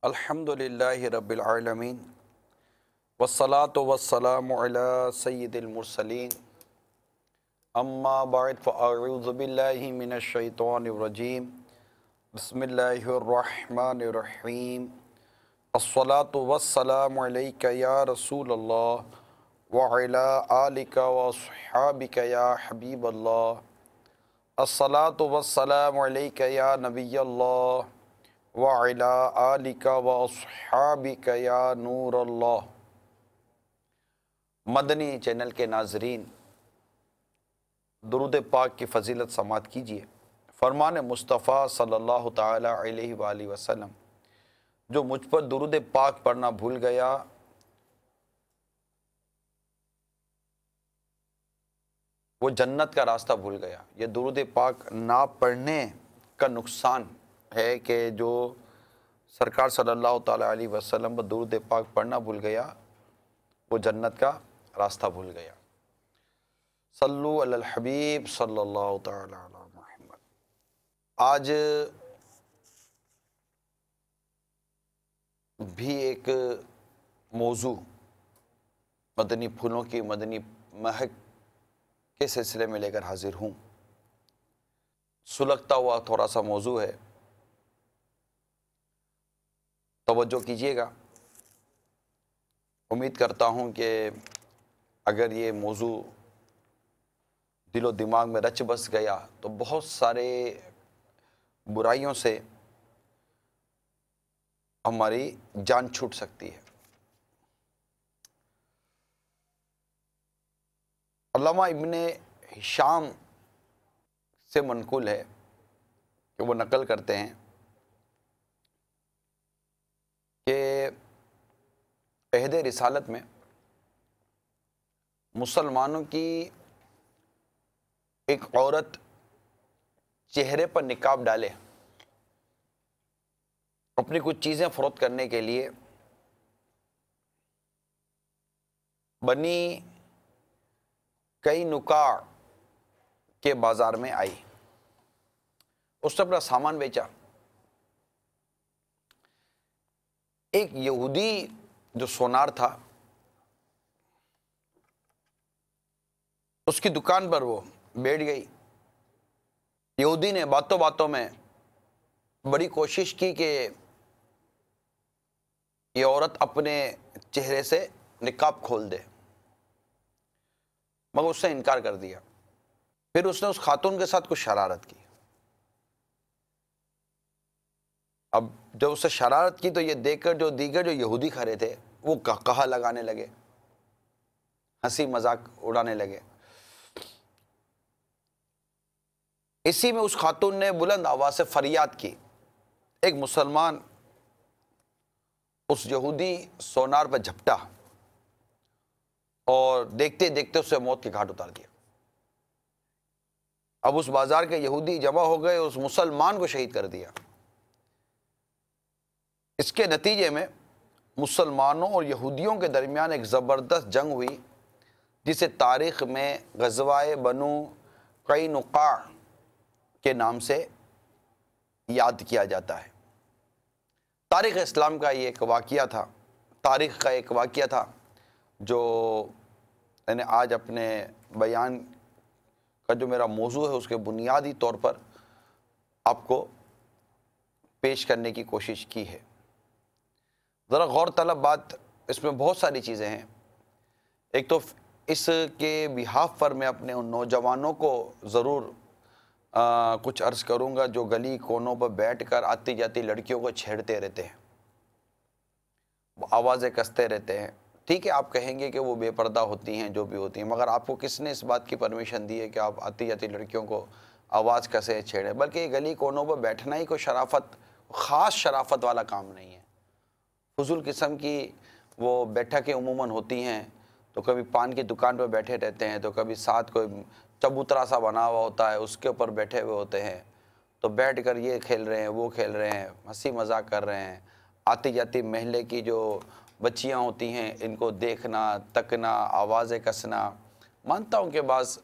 الحمدللہ رب العالمین والصلاة والسلام علی سید المرسلین اما بعد فاعوذ باللہ من الشیطان الرجیم بسم اللہ الرحمن الرحیم الصلاة والسلام علیک یا رسول اللہ وعلی آلک واصحابک یا حبیب اللہ الصلاة والسلام علیک یا نبی اللہ وعلی آلک واصحابک یا نور اللہ۔ مدنی چینل کے ناظرین، درود پاک کی فضیلت سماعت کیجیے۔ فرمان مصطفیٰ صلی اللہ تعالی علیہ وآلہ وسلم، جو مجھ پر درود پاک پڑھنا بھول گیا وہ جنت کا راستہ بھول گیا۔ یہ درود پاک نہ پڑھنے کا نقصان ہے کہ جو سرکار صلی اللہ تعالی علیہ وسلم پر درود پاک پڑھنا بھول گیا وہ جنت کا راستہ بھول گیا۔ صلو علی الحبیب صلی اللہ تعالی علی محمد۔ آج بھی ایک موضوع مدنی پھولوں کی مدنی مہک کے سلسلے میں لے کر حاضر ہوں۔ سلگتا ہوا تھوڑا سا موضوع ہے، توجہ کیجیے گا۔ امید کرتا ہوں کہ اگر یہ موضوع دل و دماغ میں رچ بس گیا تو بہت سارے برائیوں سے ہماری جان چھوٹ سکتی ہے۔ علامہ ابن ہشام سے منقول ہے کہ وہ نقل کرتے ہیں کہ عہد رسالت میں مسلمانوں کی ایک عورت چہرے پر نقاب ڈالے اپنی کچھ چیزیں فروخت کرنے کے لیے بنی کئی نکاع کے بازار میں آئی۔ اس نے اپنا سامان بیچا۔ ایک یہودی جو سونار تھا اس کی دکان پر وہ بیٹھ گئی۔ یہودی نے باتوں باتوں میں بڑی کوشش کی کہ یہ عورت اپنے چہرے سے نقاب کھول دے، مگر اس نے انکار کر دیا۔ پھر اس نے اس خاتون کے ساتھ کچھ شرارت کی۔ اب جب اس سے شرارت کی تو یہ دیکھ کر جو دیگر جو یہودی کھڑے تھے وہ کہا لگانے لگے، ہنسی مذاق اڑانے لگے۔ اسی میں اس خاتون نے بلند آواز سے فریاد کی۔ ایک مسلمان اس یہودی سونار پر جھپٹا اور دیکھتے دیکھتے اسے موت کے گھاٹ اتار دیا۔ اب اس بازار کے یہودی جمع ہو گئے، اس مسلمان کو شہید کر دیا۔ اس کے نتیجے میں مسلمانوں اور یہودیوں کے درمیان ایک زبردست جنگ ہوئی، جسے تاریخ میں غزوہ بنو قینقاع کے نام سے یاد کیا جاتا ہے۔ تاریخ اسلام کا یہ ایک واقعہ تھا، تاریخ کا ایک واقعہ تھا جو میں نے آج اپنے بیان کا جو میرا موضوع ہے اس کے بنیادی طور پر آپ کو پیش کرنے کی کوشش کی ہے۔ ذرا غور طلب بات، اس میں بہت ساری چیزیں ہیں۔ ایک تو اس کے بہاف پر میں اپنے ان نوجوانوں کو ضرور کچھ عرض کروں گا جو گلی کونوں پر بیٹھ کر آتی جاتی لڑکیوں کو چھیڑتے رہتے ہیں، آوازیں کستے رہتے ہیں۔ ٹھیک ہے، آپ کہیں گے کہ وہ بے پردہ ہوتی ہیں، جو بھی ہوتی ہیں، مگر آپ کو کس نے اس بات کی پرمیشن دی ہے کہ آپ آتی جاتی لڑکیوں کو آواز کسے چھیڑیں؟ بلکہ یہ گلی کونوں پر بیٹھنا ہی کوئی شرافت، خاص شرافت والا کام نہیں ہے۔ فضول قسم کی وہ بیٹھکیں عموماً ہوتی ہیں، تو کبھی پان کی دکان پہ بیٹھے رہتے ہیں، تو کبھی ساتھ کوئی چبوترا سا بنا ہوا ہوتا ہے اس کے اوپر بیٹھے ہوئے ہوتے ہیں، تو بیٹھ کر یہ کھیل رہے ہیں، وہ کھیل رہے ہیں، ہنسی مذاق کر رہے ہیں۔ آتی جاتی محلے کی جو بچیاں ہوتی ہیں ان کو دیکھنا، تکنا، آوازیں کسنا۔ مانتا ہوں کہ بعض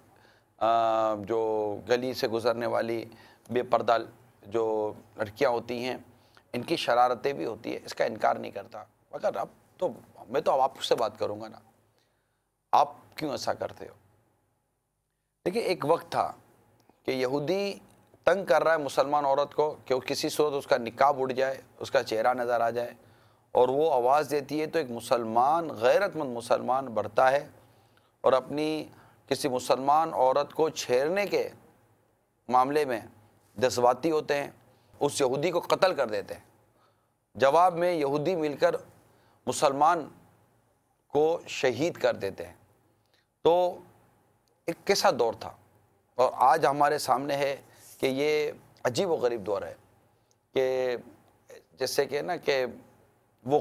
جو گلی سے گزرنے والی بے پردہ جو لڑکیاں ہوتی ہیں ان کی شرارتیں بھی ہوتی ہے، اس کا انکار نہیں کرتا، مگر اب تو میں تو آپ سے بات کروں گا نا، آپ کیوں ایسا کرتے ہو؟ دیکھیے ایک وقت تھا کہ یہودی تنگ کر رہا ہے مسلمان عورت کو کہ وہ کسی صورت اس کا نقاب اڑ جائے، اس کا چہرہ نظر آ جائے، اور وہ آواز دیتی ہے تو ایک مسلمان، غیرت مند مسلمان بڑھتا ہے اور اپنی کسی مسلمان عورت کو چھیڑنے کے معاملے میں جذباتی ہوتے ہیں، اس یہودی کو قتل کر دیتے ہیں۔ جواب میں یہودی مل کر مسلمان کو شہید کر دیتے ہیں۔ تو ایک کیسا دور تھا، اور آج ہمارے سامنے ہے کہ یہ عجیب و غریب دور ہے کہ جیسے کہ نا کہ وہ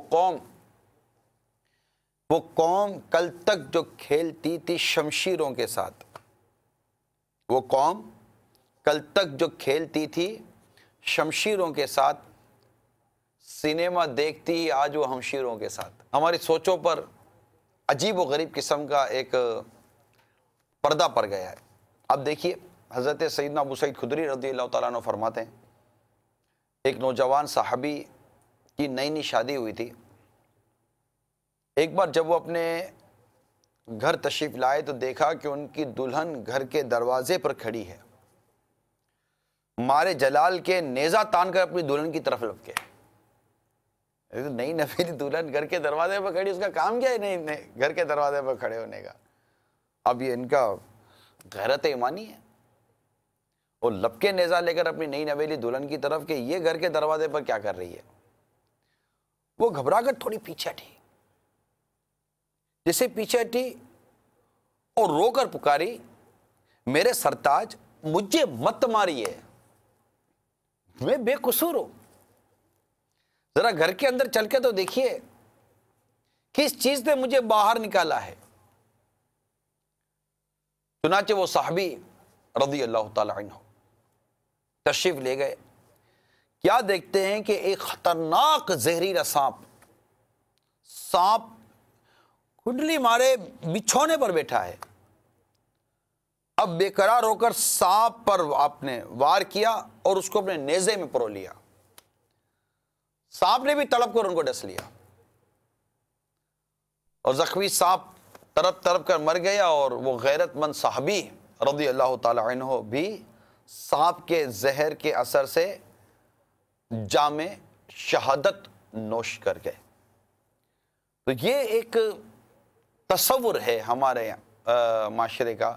قوم کل تک جو کھیلتی تھی شمشیروں کے ساتھ، وہ قوم کل تک جو کھیلتی تھی شمشیروں کے ساتھ، سینما دیکھتی آج وہ ہمشیروں کے ساتھ۔ ہماری سوچوں پر عجیب و غریب قسم کا ایک پردہ پڑ گیا ہے۔ اب دیکھیے حضرت سیدنا ابو سعید خدری رضی اللہ تعالیٰ عنہ فرماتے ہیں، ایک نوجوان صحابی کی نئی شادی ہوئی تھی۔ ایک بار جب وہ اپنے گھر تشریف لائے تو دیکھا کہ ان کی دلہن گھر کے دروازے پر کھڑی ہے، مارے جلال کے نیزہ تان کر اپنی دلہن کی طرف لپکے۔ نئی نویلی دلہن گھر کے دروازے پر کھڑی، اس کا کام کیا ہے نہیں گھر کے دروازے پر کھڑے ہونے کا؟ اب یہ ان کا غیرت ایمانی ہے، وہ لپکے نیزہ لے کر اپنی نئی نویلی دلہن کی طرف کہ یہ گھر کے دروازے پر کیا کر رہی ہے۔ وہ گھبرا کر تھوڑی پیچھے ہٹی، جسے پیچھے ہٹی اور رو کر پکاری، میرے سرتاج مجھے مت ماریے، میں بے قصور ہوں، ذرا گھر کے اندر چل کے تو دیکھیے کس چیز نے مجھے باہر نکالا ہے۔ چنانچہ وہ صحابی رضی اللہ تعالی عنہ تشریف لے گئے، کیا دیکھتے ہیں کہ ایک خطرناک زہریلا سانپ کنڈلی مارے بچھونے پر بیٹھا ہے۔ اب بے قرار ہو کر سانپ پر آپ نے وار کیا اور اس کو اپنے نیزے میں پرو لیا۔ سانپ نے بھی تڑپ کر ان کو ڈس لیا اور زخمی سانپ تڑپ تڑپ کر مر گیا، اور وہ غیرت مند صحابی رضی اللہ تعالی عنہ بھی سانپ کے زہر کے اثر سے جام شہادت نوش کر گئے۔ تو یہ ایک تصور ہے ہمارے معاشرے کا،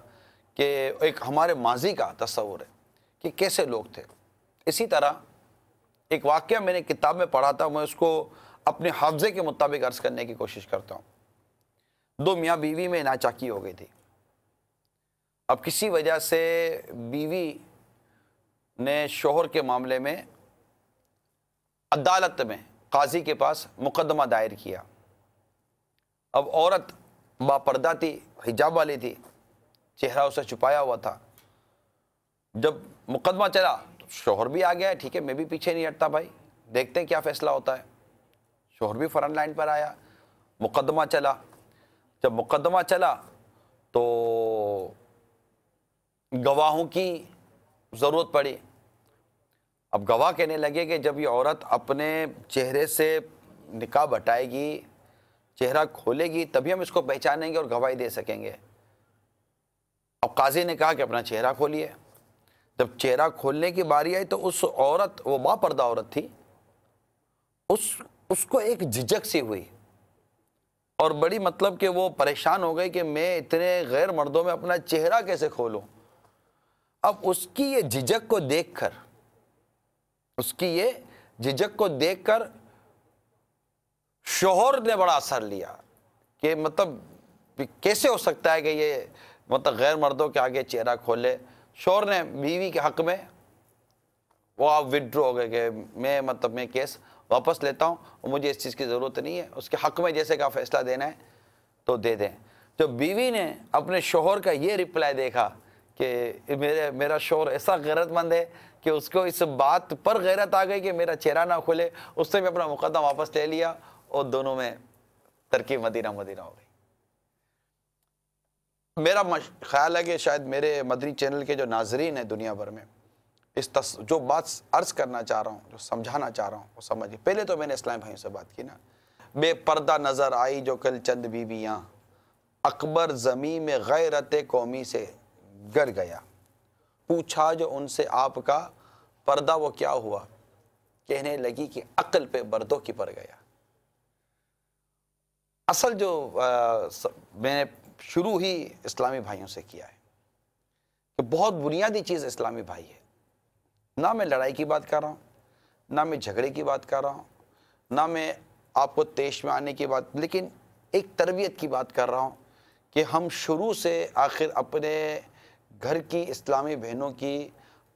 کہ ایک ہمارے ماضی کا تصور ہے کہ کیسے لوگ تھے۔ اسی طرح ایک واقعہ میں نے کتاب میں پڑھا تھا، میں اس کو اپنے حافظے کے مطابق عرض کرنے کی کوشش کرتا ہوں۔ دو میاں بیوی میں ناچاکی ہو گئی تھی۔ اب کسی وجہ سے بیوی نے شوہر کے معاملے میں عدالت میں قاضی کے پاس مقدمہ دائر کیا۔ اب عورت باپردہ تھی، حجاب والی تھی، چہرہ اسے چھپایا ہوا تھا۔ جب مقدمہ چلا تو شوہر بھی آ گیا، ٹھیک ہے میں بھی پیچھے نہیں ہٹتا بھائی، دیکھتے ہیں کیا فیصلہ ہوتا ہے۔ شوہر بھی فرنٹ لائن پر آیا، مقدمہ چلا۔ جب مقدمہ چلا تو گواہوں کی ضرورت پڑی۔ اب گواہ کہنے لگے کہ جب یہ عورت اپنے چہرے سے نقاب ہٹائے گی، چہرہ کھولے گی، تبھی ہم اس کو پہچانیں گے اور گواہی دے سکیں گے۔ اب قاضی نے کہا کہ اپنا چہرہ کھولیے۔ جب چہرہ کھولنے کی باری آئی تو اس عورت، وہ باپردہ عورت تھی، اس کو ایک جھجک سی ہوئی، اور بڑی مطلب کہ وہ پریشان ہو گئی کہ میں اتنے غیر مردوں میں اپنا چہرہ کیسے کھولوں۔ اب اس کی یہ جھجک کو دیکھ کر شوہر نے بڑا اثر لیا کہ مطلب کیسے ہو سکتا ہے کہ یہ مطلب غیر مردوں کے آگے چہرہ کھولے۔ شوہر نے بیوی کے حق میں وہ آپ وڈرو ہو گئے کہ میں کیس واپس لیتا ہوں اور مجھے اس چیز کی ضرورت نہیں ہے، اس کے حق میں جیسے کا فیصلہ دینا ہے تو دے دیں۔ جب بیوی نے اپنے شوہر کا یہ رپلائی دیکھا کہ میرا شوہر ایسا غیرت مند ہے کہ اس کو اس بات پر غیرت آ گئی کہ میرا چہرہ نہ کھلے، اس نے بھی اپنا مقدمہ واپس لے لیا اور دونوں میں ترکیب مدینہ ہو گئی۔ میرا خیال ہے کہ شاید میرے مدنی چینل کے جو ناظرین ہیں دنیا بھر میں، جو بات عرض کرنا چاہ رہا ہوں، جو سمجھانا چاہ رہا ہوں وہ سمجھیں۔ پہلے تو میں نے اسلامی بھائیوں سے بات کی نا، بے پردہ نظر آئی جو کل چند بیویاں، اکبر زمین میں غیرت قومی سے گر گیا، پوچھا جو ان سے آپ کا پردہ وہ کیا ہوا، کہنے لگی کہ عقل پہ بردوں کی پڑ گیا۔ اصل جو میں نے شروع ہی اسلامی بھائیوں سے کیا ہے کہ بہت بنیادی چیز اسلامی بھائی ہے، نہ میں لڑائی کی بات کر رہا ہوں، نہ میں جھگڑے کی بات کر رہا ہوں، نہ میں آپ کو تیش میں آنے کی بات، لیکن ایک تربیت کی بات کر رہا ہوں کہ ہم شروع سے آخر اپنے گھر کی اسلامی بہنوں کی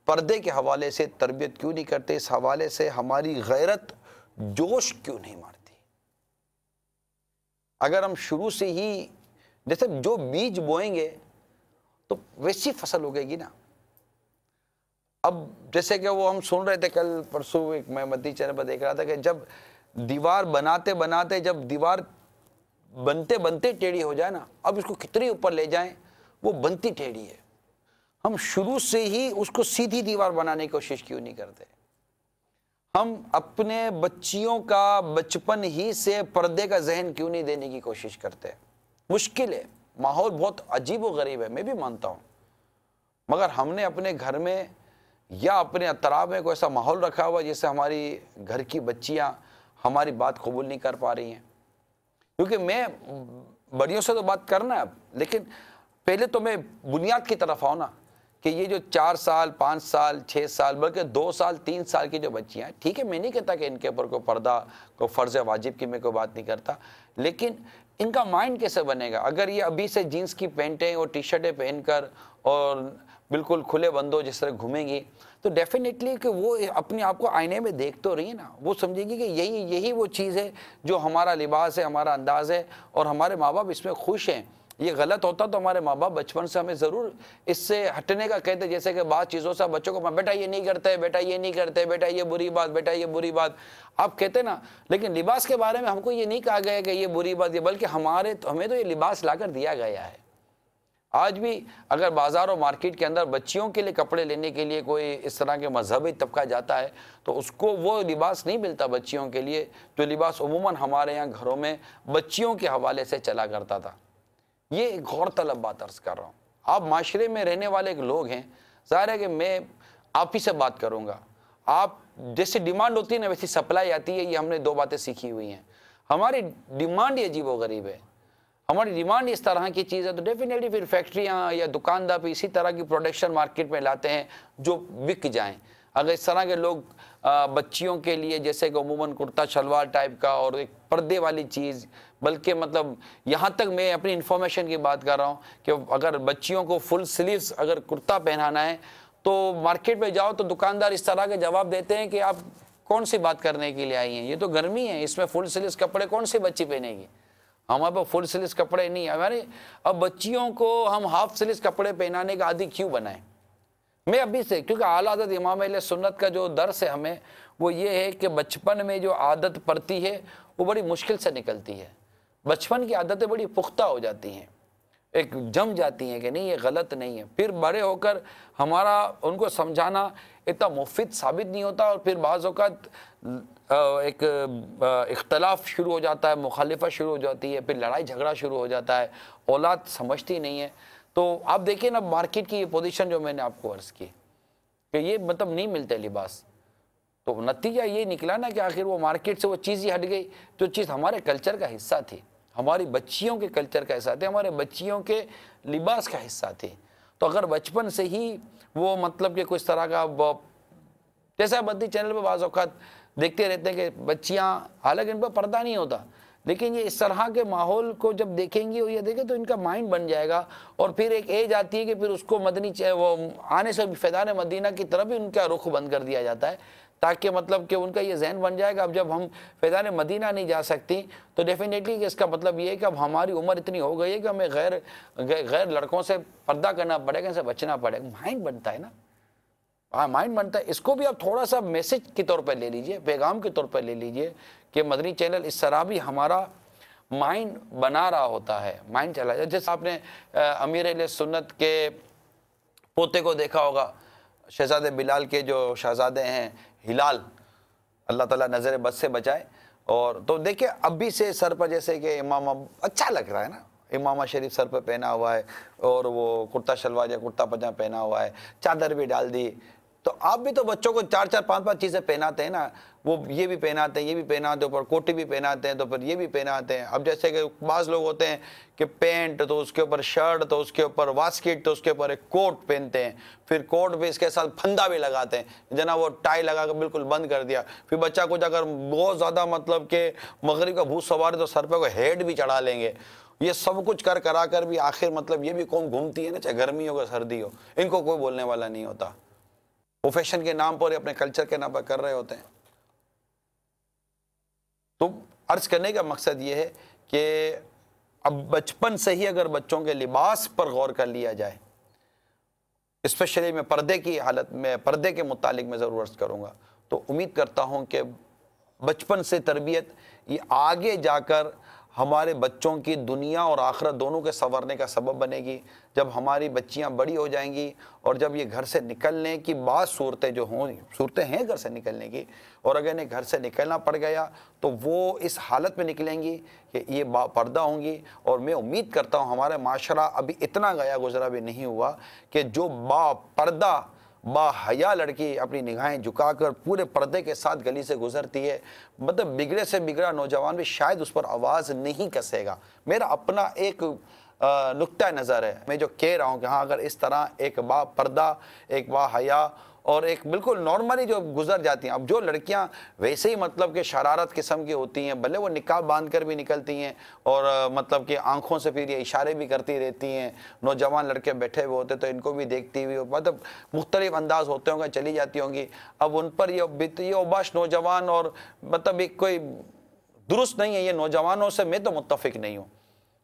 پردے کے حوالے سے تربیت کیوں نہیں کرتے، اس حوالے سے ہماری غیرت جوش کیوں نہیں مارتی۔ اگر ہم شروع سے ہی جیسے جو بیج بوئیں گے تو ویسی فصل ہوگے گی نا۔ اب جیسے کہ وہ ہم سن رہے تھے کل پرسوں، ایک میں مدنی چینل پر دیکھ رہا تھا کہ جب دیوار بناتے بناتے، جب دیوار بنتے بنتے ٹیڑھی ہو جائے نا، اب اس کو کتنی اوپر لے جائیں وہ بنتی ٹیڑھی ہے۔ ہم شروع سے ہی اس کو سیدھی دیوار بنانے کی کوشش کیوں نہیں کرتے؟ ہم اپنے بچیوں کا بچپن ہی سے پردے کا ذہن کیوں نہیں دینے کی کوشش کرتے؟ مشکل ہے، ماحول بہت عجیب و غریب ہے، میں بھی مانتا ہوں، مگر ہم نے اپنے گھر میں یا اپنے اطراف میں کوئی ایسا ماحول رکھا ہوا جس سے ہماری گھر کی بچیاں ہماری بات قبول نہیں کر پا رہی ہیں۔ کیونکہ میں بڑیوں سے تو بات کرنا ہے اب، لیکن پہلے تو میں بنیاد کی طرف آؤں نا کہ یہ جو 4 سال 5 سال 6 سال بلکہ 2 سال 3 سال کی جو بچیاں ہیں، ٹھیک ہے میں نہیں کہتا کہ ان کے اوپر کوئی پردہ کوئی فرض واجب کی میں کوئی بات نہیں کرتا، لیکن ان کا مائنڈ کیسے بنے گا اگر یہ ابھی سے جینس کی پینٹیں اور ٹی شرٹیں پہن کر اور بالکل کھلے بندوں جس طرح گھومیں گی، تو ڈیفینیٹلی کہ وہ اپنے آپ کو آئینے میں دیکھ تو رہی ہے نا، وہ سمجھے گی کہ یہی وہ چیز ہے جو ہمارا لباس ہے، ہمارا انداز ہے، اور ہمارے ماں باپ اس میں خوش ہیں۔ یہ غلط ہوتا تو ہمارے ماں باپ بچپن سے ہمیں ضرور اس سے ہٹنے کا کہتے، جیسے کہ بعض چیزوں سے بچوں کو بیٹا یہ نہیں کرتے، بیٹا یہ نہیں کرتے، بیٹا یہ بری بات، بیٹا یہ بری بات آپ کہتے نا، لیکن لباس کے بارے میں ہم کو یہ نہیں کہا گیا کہ یہ بری بات ہے، بلکہ ہمیں تو یہ لباس لا کر دیا گیا ہے۔ آج بھی اگر بازار اور مارکیٹ کے اندر بچیوں کے لیے کپڑے لینے کے لیے کوئی اس طرح کے مذہبی طبقہ جاتا ہے تو اس کو وہ لباس نہیں ملتا بچیوں کے لیے جو لباس عموماً ہمارے یہاں گھروں میں بچیوں کے حوالے سے چلا کرتا تھا۔ یہ ایک غور طلب بات عرض کر رہا ہوں، آپ معاشرے میں رہنے والے ایک لوگ ہیں، ظاہر ہے کہ میں آپ ہی سے بات کروں گا، آپ جیسے ڈیمانڈ ہوتی ہے نا ویسی سپلائی آتی ہے، یہ ہم نے 2 باتیں سیکھی ہوئی ہیں۔ ہماری ڈیمانڈ ہی عجیب و غریب ہے، ہماری ڈیمانڈ اس طرح کی چیز ہے تو ڈیفینیٹلی پھر فیکٹریاں یا دکاندار بھی اسی طرح کی پروڈکشن مارکیٹ میں لاتے ہیں جو بک جائیں۔ اگر اس طرح کے لوگ بچیوں کے لیے جیسے کہ عموماً کرتا شلوار ٹائپ کا اور ایک پردے والی چیز، بلکہ مطلب یہاں تک میں اپنی انفارمیشن کی بات کر رہا ہوں کہ اگر بچیوں کو فل سلیوز اگر کرتا پہنانا ہے تو مارکیٹ میں جاؤ تو دکاندار اس طرح کے جواب دیتے ہیں کہ آپ کون سی بات کرنے کے لیے آئی ہیں، یہ تو گرمی ہے، اس میں فل سلیوز کپڑے کون سی بچی پہنے گی؟ ہمارے پاس فل سلیوز کپڑے نہیں، ہمارے اب بچیوں کو ہم ہاف سلیوز کپڑے پہنانے کا عادی کیوں بنائیں؟ میں ابھی سے، کیونکہ اعلیٰ حضرت امام اہل سنت کا جو درس ہے ہمیں وہ یہ ہے کہ بچپن میں جو عادت پڑتی ہے وہ بڑی مشکل سے نکلتی ہے، بچپن کی عادتیں بڑی پختہ ہو جاتی ہیں، ایک جم جاتی ہیں کہ نہیں یہ غلط نہیں ہے، پھر بڑے ہو کر ہمارا ان کو سمجھانا اتنا مفید ثابت نہیں ہوتا، اور پھر بعض اوقات ایک اختلاف شروع ہو جاتا ہے، مخالفت شروع ہو جاتی ہے، پھر لڑائی جھگڑا شروع ہو جاتا ہے، اولاد سمجھتی نہیں ہے۔ تو آپ دیکھیں نا مارکیٹ کی یہ پوزیشن جو میں نے آپ کو عرض کی کہ یہ مطلب نہیں ملتے لباس، تو نتیجہ یہ نکلا نا کہ آخر وہ مارکیٹ سے وہ چیز ہی ہٹ گئی جو چیز ہمارے کلچر کا حصہ تھی، ہماری بچیوں کے کلچر کا حصہ تھے، ہمارے بچیوں کے لباس کا حصہ تھی۔ تو اگر بچپن سے ہی وہ مطلب کہ کچھ طرح کا جیسا بدی چینل پہ بعض اوقات دیکھتے رہتے ہیں کہ بچیاں حالانکہ ان پر پردہ نہیں ہوتا، لیکن یہ اس طرح کے ماحول کو جب دیکھیں گی اور یہ دیکھیں تو ان کا مائنڈ بن جائے گا، اور پھر ایک ایج آتی ہے کہ پھر اس کو وہ آنے سے فیضان مدینہ کی طرف بھی ان کا رخ بند کر دیا جاتا ہے، تاکہ مطلب کہ ان کا یہ ذہن بن جائے گا اب جب ہم فیضان مدینہ نہیں جا سکتی تو ڈیفینیٹلی کہ اس کا مطلب یہ ہے کہ اب ہماری عمر اتنی ہو گئی ہے کہ ہمیں غیر لڑکوں سے پردہ کرنا پڑے گا، ان سے بچنا پڑے گا، مائنڈ بنتا ہے نا، مائنڈ بنتا ہے۔ اس کو بھی آپ تھوڑا سا میسج کے طور پہ لے لیجئے، پیغام کے طور پہ لے لیجئے کہ مدنی چینل اس طرح بھی ہمارا مائنڈ بنا رہا ہوتا ہے، مائنڈ چلا جائے۔ جیسے آپ نے امیر اہل سنت کے پوتے کو دیکھا ہوگا، شہزادے بلال کے جو شہزادے ہیں ہلال، اللہ تعالیٰ نظر بد سے بچائے. اور تو دیکھیں ابھی سے سر پر جیسے کہ امامہ اچھا لگ رہا ہے نا، امامہ شریف سر پہ پہنا ہوا ہے اور وہ کرتا شلوار یا کرتا پجامہ پہنا ہوا ہے، چادر بھی ڈال دی. تو آپ بھی تو بچوں کو 4-4 5-5 چیزیں پہناتے ہیں نا، وہ یہ بھی پہناتے ہیں، یہ بھی پہناتے ہیں، اوپر کوٹی بھی پہناتے ہیں، تو پھر یہ بھی پہناتے ہیں. اب جیسے کہ بعض لوگ ہوتے ہیں کہ پینٹ تو اس کے اوپر شرٹ تو اس کے اوپر واسکٹ تو اس کے اوپر ایک کوٹ پہنتے ہیں، پھر کوٹ بھی اس کے ساتھ پھندا بھی لگاتے ہیں جناب، وہ ٹائی لگا کر بالکل بند کر دیا. پھر بچہ کچھ اگر بہت زیادہ مطلب کہ مغرب کا بھوت سوار ہے تو سر پہ کوئی ہیڈ بھی چڑھا لیں گے. یہ سب کچھ کرا کر بھی آخر مطلب یہ بھی قوم گھومتی ہے نا، چاہے گرمی ہو یا سردی ہو، ان کو کوئی بولنے والا نہیں ہوتا. وہ فیشن کے نام پر اپنے کلچر کے نام پر کر رہے ہوتے ہیں. تو عرض کرنے کا مقصد یہ ہے کہ اب بچپن سے ہی اگر بچوں کے لباس پر غور کر لیا جائے، اسپیشلی میں پردے کی حالت میں، پردے کے متعلق میں ضرور عرض کروں گا، تو امید کرتا ہوں کہ بچپن سے تربیت یہ آگے جا کر ہمارے بچوں کی دنیا اور آخرت دونوں کے سنورنے کا سبب بنے گی. جب ہماری بچیاں بڑی ہو جائیں گی اور جب یہ گھر سے نکلنے کی بعض صورتیں جو ہوں، صورتیں ہیں گھر سے نکلنے کی، اور اگر انہیں گھر سے نکلنا پڑ گیا تو وہ اس حالت میں نکلیں گی کہ یہ با پردہ ہوں گی. اور میں امید کرتا ہوں ہمارا معاشرہ ابھی اتنا گیا گزرا بھی نہیں ہوا کہ جو با پردہ با حیا لڑکی اپنی نگاہیں جھکا کر پورے پردے کے ساتھ گلی سے گزرتی ہے، مطلب بگڑے سے بگڑا نوجوان بھی شاید اس پر آواز نہیں کسے گا. میرا اپنا ایک نقطہ نظر ہے، میں جو کہہ رہا ہوں کہ ہاں اگر اس طرح ایک با پردہ، ایک با حیا اور ایک بالکل نارملی جو گزر جاتی ہیں. اب جو لڑکیاں ویسے ہی مطلب کہ شرارت قسم کی ہوتی ہیں، بھلے وہ نقاب باندھ کر بھی نکلتی ہیں اور مطلب کہ آنکھوں سے پھر یہ اشارے بھی کرتی رہتی ہیں، نوجوان لڑکے بیٹھے ہوئے ہوتے تو ان کو بھی دیکھتی ہوئی مطلب مختلف انداز ہوتے ہوں گے، چلی جاتی ہوں گی. اب ان پر یہ اوباش نوجوان اور مطلب ایک کوئی درست نہیں ہے. یہ نوجوانوں سے میں تو متفق نہیں ہوں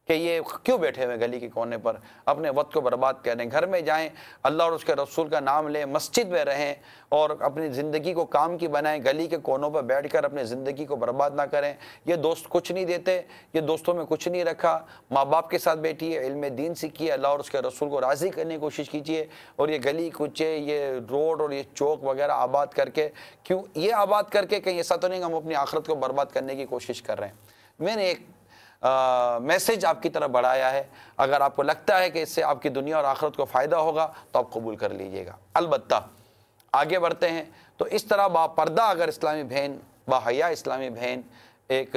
کہ یہ کیوں بیٹھے ہوئے گلی کے کونے پر اپنے وقت کو برباد کریں. گھر میں جائیں، اللہ اور اس کے رسول کا نام لیں، مسجد میں رہیں اور اپنی زندگی کو کام کی بنائیں. گلی کے کونوں پر بیٹھ کر اپنی زندگی کو برباد نہ کریں. یہ دوست کچھ نہیں دیتے، یہ دوستوں میں کچھ نہیں رکھا. ماں باپ کے ساتھ بیٹھیے، علم دین سیکھیے، اللہ اور اس کے رسول کو راضی کرنے کی کوشش کیجیے. اور یہ گلی کوچے، یہ روڈ اور یہ چوک وغیرہ آباد کر کے، کیوں یہ آباد کر کے کہیں ایسا تو نہیں کہ ہم اپنی آخرت کو برباد کرنے کی کوشش کر رہے ہیں. میں نے ایک میسیج آپ کی طرف بڑھایا ہے. اگر آپ کو لگتا ہے کہ اس سے آپ کی دنیا اور آخرت کو فائدہ ہوگا تو آپ قبول کر لیجئے گا. البتہ آگے بڑھتے ہیں تو اس طرح با پردہ اگر اسلامی بہن، با حیا اسلامی بہن ایک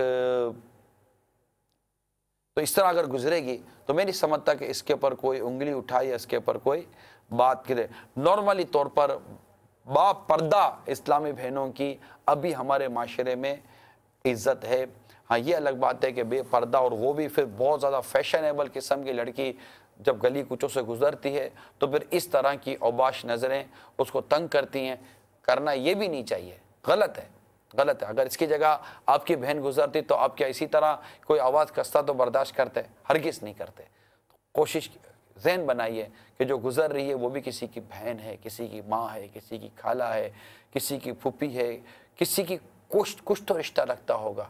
تو اس طرح اگر گزرے گی تو میں نہیں سمجھتا کہ اس کے اوپر کوئی انگلی اٹھائے یا اس کے اوپر کوئی بات کرے. نارملی طور پر با پردہ اسلامی بہنوں کی ابھی ہمارے معاشرے میں عزت ہے. ہاں یہ الگ بات ہے کہ بے پردہ اور وہ بھی پھر بہت زیادہ فیشنیبل قسم کی لڑکی جب گلی کوچوں سے گزرتی ہے تو پھر اس طرح کی اوباش نظریں اس کو تنگ کرتی ہیں. کرنا یہ بھی نہیں چاہیے، غلط ہے، غلط ہے. اگر اس کی جگہ آپ کی بہن گزرتی تو آپ کیا اسی طرح کوئی آواز کستا تو برداشت کرتے؟ ہرگز نہیں کرتے. کوشش ذہن بنائیے کہ جو گزر رہی ہے وہ بھی کسی کی بہن ہے، کسی کی ماں ہے، کسی کی خالہ ہے، کسی کی پھوپھی ہے، کسی کی کچھ تو رشتہ رکھتا ہوگا.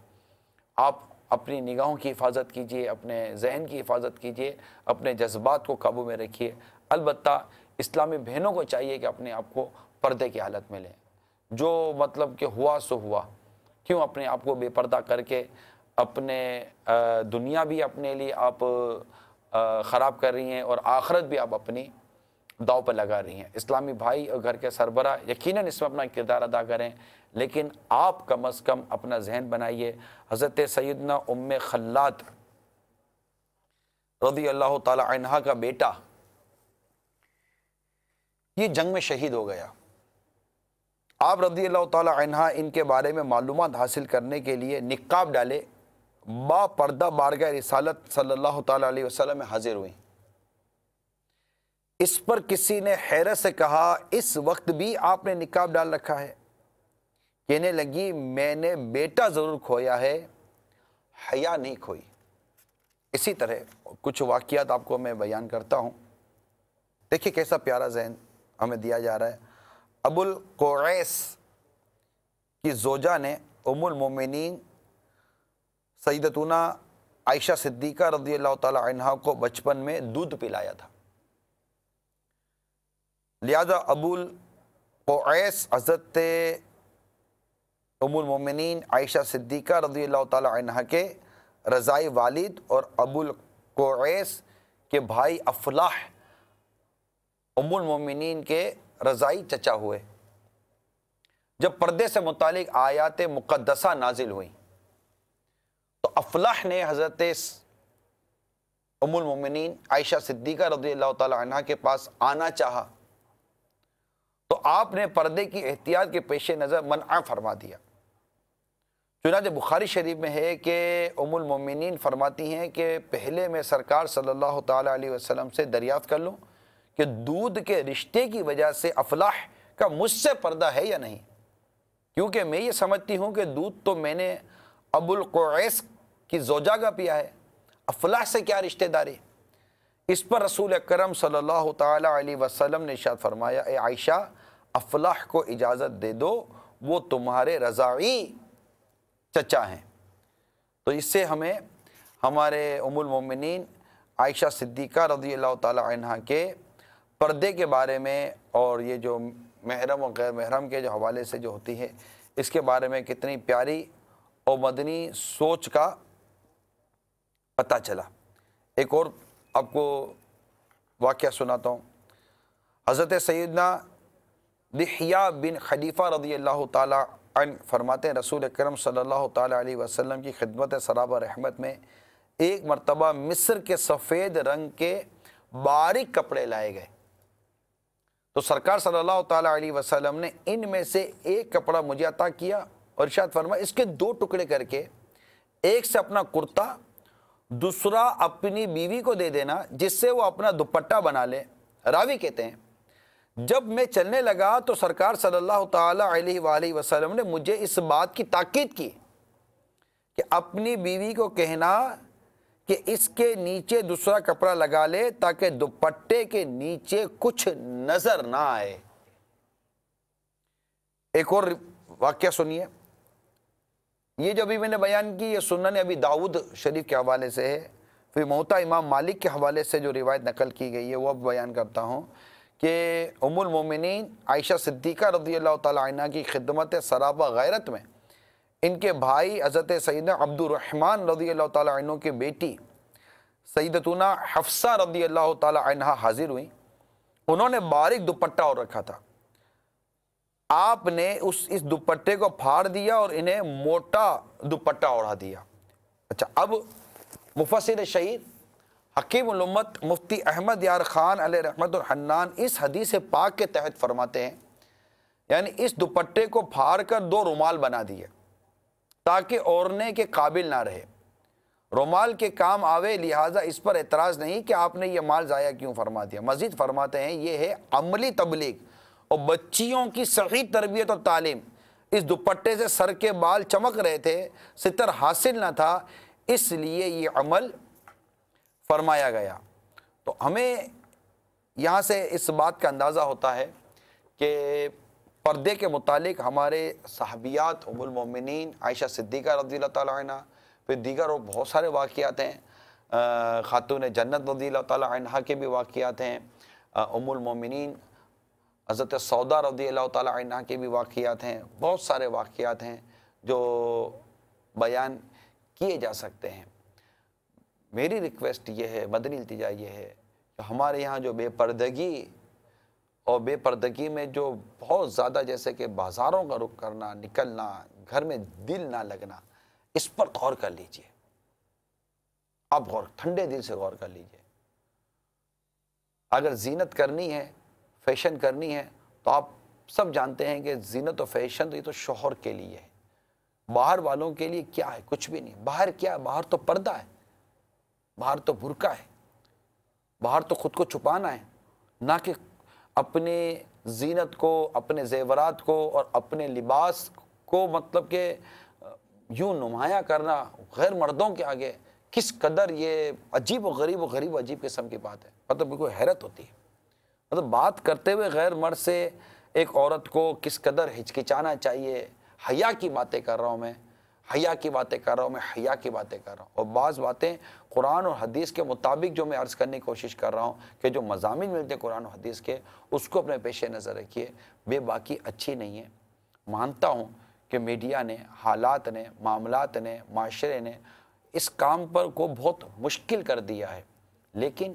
آپ اپنی نگاہوں کی حفاظت کیجئے، اپنے ذہن کی حفاظت کیجئے، اپنے جذبات کو قابو میں رکھیے. البتہ اسلامی بہنوں کو چاہیے کہ اپنے آپ کو پردے کی حالت میں لیں. جو مطلب کہ ہوا سو ہوا، کیوں اپنے آپ کو بے پردہ کر کے اپنے دنیا بھی اپنے لیے آپ خراب کر رہی ہیں اور آخرت بھی آپ اپنی داؤ پر لگا رہی ہیں. اسلامی بھائی اور گھر کے سربراہ یقیناً اس میں اپنا کردار ادا کریں، لیکن آپ کم از کم اپنا ذہن بنائیے. حضرت سیدنا ام خلاد رضی اللہ تعالی عنہا کا بیٹا یہ جنگ میں شہید ہو گیا. آپ رضی اللہ تعالی عنہا ان کے بارے میں معلومات حاصل کرنے کے لیے نقاب ڈالے با پردہ بارگاہ رسالت صلی اللہ تعالی علیہ وسلم میں حاضر ہوئیں. اس پر کسی نے حیرت سے کہا اس وقت بھی آپ نے نقاب ڈال رکھا ہے؟ کہنے لگی میں نے بیٹا ضرور کھویا ہے، حیا نہیں کھوئی. اسی طرح کچھ واقعات آپ کو میں بیان کرتا ہوں. دیکھیے کیسا پیارا ذہن ہمیں دیا جا رہا ہے. ابو القعیس کی زوجہ نے ام المومنین سیدتنا عائشہ صدیقہ رضی اللہ تعالی عنہا کو بچپن میں دودھ پلایا تھا، لہذا ابو قیس حضرت ام المومنین عائشہ صدیقہ رضی اللہ تعالی عنہ کے رضائی والد اور ابو القیس کے بھائی افلاح ام المومنین کے رضائی چچا ہوئے۔ جب پردے سے متعلق آیات مقدسہ نازل ہوئیں تو افلاح نے حضرت ام المومنین عائشہ صدیقہ رضی اللہ تعالی عنہ کے پاس آنا چاہا تو آپ نے پردے کی احتیاط کے پیش نظر منع فرما دیا۔ چنانچہ بخاری شریف میں ہے کہ ام المومنین فرماتی ہیں کہ پہلے میں سرکار صلی اللہ تعالی علیہ وسلم سے دریافت کر لوں کہ دودھ کے رشتے کی وجہ سے افلاح کا مجھ سے پردہ ہے یا نہیں، کیونکہ میں یہ سمجھتی ہوں کہ دودھ تو میں نے ابو القیس کی زوجہ کا پیا ہے، افلاح سے کیا رشتہ داری۔ اس پر رسول اکرم صلی اللہ تعالی علیہ وسلم نے ارشاد فرمایا، اے عائشہ افلاح کو اجازت دے دو، وہ تمہارے رضاعی چچا ہیں۔ تو اس سے ہمیں ہمارے ام المومنین عائشہ صدیقہ رضی اللہ تعالی عنہ کے پردے کے بارے میں اور یہ جو محرم و غیر محرم کے جو حوالے سے جو ہوتی ہے اس کے بارے میں کتنی پیاری اور مدنی سوچ کا پتہ چلا۔ ایک اور آپ کو واقعہ سناتا ہوں۔ حضرت سیدنا دحیہ بن خلیفہ رضی اللہ تعالی عنہ فرماتے ہیں رسول اکرم صلی اللہ تعالی علیہ وسلم کی خدمت سرابہ رحمت میں ایک مرتبہ مصر کے سفید رنگ کے باریک کپڑے لائے گئے تو سرکار صلی اللہ تعالی علیہ وسلم نے ان میں سے ایک کپڑا مجھے عطا کیا اور ارشاد فرمایا اس کے دو ٹکڑے کر کے ایک سے اپنا کرتا دوسرا اپنی بیوی کو دے دینا جس سے وہ اپنا دوپٹہ بنا لے۔ راوی کہتے ہیں جب میں چلنے لگا تو سرکار صلی اللہ تعالی علیہ وآلہ وسلم نے مجھے اس بات کی تاکید کی کہ اپنی بیوی کو کہنا کہ اس کے نیچے دوسرا کپڑا لگا لے تاکہ دوپٹے کے نیچے کچھ نظر نہ آئے۔ ایک اور واقعہ سنیے، یہ جو ابھی میں نے بیان کی یہ سنن ابی داؤد شریف کے حوالے سے ہے، پھر موطا امام مالک کے حوالے سے جو روایت نقل کی گئی ہے وہ اب بیان کرتا ہوں کہ ام المومنین عائشہ صدیقہ رضی اللہ تعالی عنہ کی خدمت سرابہ غیرت میں ان کے بھائی حضرت سیدنا عبد الرحمن رضی اللہ تعالی عنہ کی بیٹی سیدتنا حفصہ رضی اللہ تعالی عنہ حاضر ہوئیں۔ انہوں نے باریک دوپٹہ اور رکھا تھا، آپ نے اس دوپٹے کو پھاڑ دیا اور انہیں موٹا دوپٹہ اوڑھا دیا۔ اچھا، اب مفسر شہیر حکیم الامت مفتی احمد یار خان علیہ رحمت الحنان اس حدیث پاک کے تحت فرماتے ہیں یعنی اس دوپٹے کو پھاڑ کر دو رومال بنا دیے تاکہ اوڑھنے کے قابل نہ رہے، رومال کے کام آوے، لہٰذا اس پر اعتراض نہیں کہ آپ نے یہ مال ضائع کیوں فرما دیا۔ مزید فرماتے ہیں یہ ہے عملی تبلیغ اور بچیوں کی صحیح تربیت اور تعلیم۔ اس دوپٹے سے سر کے بال چمک رہے تھے، ستر حاصل نہ تھا، اس لیے یہ عمل فرمایا گیا۔ تو ہمیں یہاں سے اس بات کا اندازہ ہوتا ہے کہ پردے کے متعلق ہمارے صحابیات ام المومنین عائشہ صدیقہ رضی اللہ تعالی عنہ، پھر دیگر اور بہت سارے واقعات ہیں، خاتون جنت رضی اللہ تعالی عنہ کے بھی واقعات ہیں، ام المومنین حضرت سودا رضی اللہ تعالی عنہ کے بھی واقعات ہیں، بہت سارے واقعات ہیں جو بیان کیے جا سکتے ہیں۔ میری ریکویسٹ یہ ہے، مدنی التجا یہ ہے کہ ہمارے یہاں جو بے پردگی اور بے پردگی میں جو بہت زیادہ جیسے کہ بازاروں کا رخ کرنا، نکلنا، گھر میں دل نہ لگنا، اس پر غور کر لیجئے۔ آپ ٹھنڈے دل سے غور کر لیجئے۔ اگر زینت کرنی ہے، فیشن کرنی ہے تو آپ سب جانتے ہیں کہ زینت و فیشن تو یہ تو شوہر کے لیے ہے، باہر والوں کے لیے کیا ہے؟ کچھ بھی نہیں۔ باہر کیا ہے؟ باہر تو پردہ ہے، باہر تو برقع ہے، باہر تو خود کو چھپانا ہے، نہ کہ اپنے زینت کو، اپنے زیورات کو اور اپنے لباس کو مطلب کہ یوں نمایاں کرنا غیر مردوں کے آگے۔ کس قدر یہ عجیب و غریب عجیب قسم کی بات ہے، مطلب بالکل حیرت ہوتی ہے۔ مطلب بات کرتے ہوئے غیر مرد سے ایک عورت کو کس قدر ہچکچانا چاہیے، حیا کی باتیں کر رہا ہوں میں۔ حیا کی باتیں کر رہا ہوں، میں حیا کی باتیں کر رہا ہوں، اور بعض باتیں قرآن اور حدیث کے مطابق جو میں عرض کرنے کی کوشش کر رہا ہوں کہ جو مضامین ملتے ہیں قرآن و حدیث کے، اس کو اپنے پیش نظر رکھیے۔ بے باکی اچھی نہیں ہے۔ مانتا ہوں کہ میڈیا نے، حالات نے، معاملات نے، معاشرے نے اس کام پر کو بہت مشکل کر دیا ہے، لیکن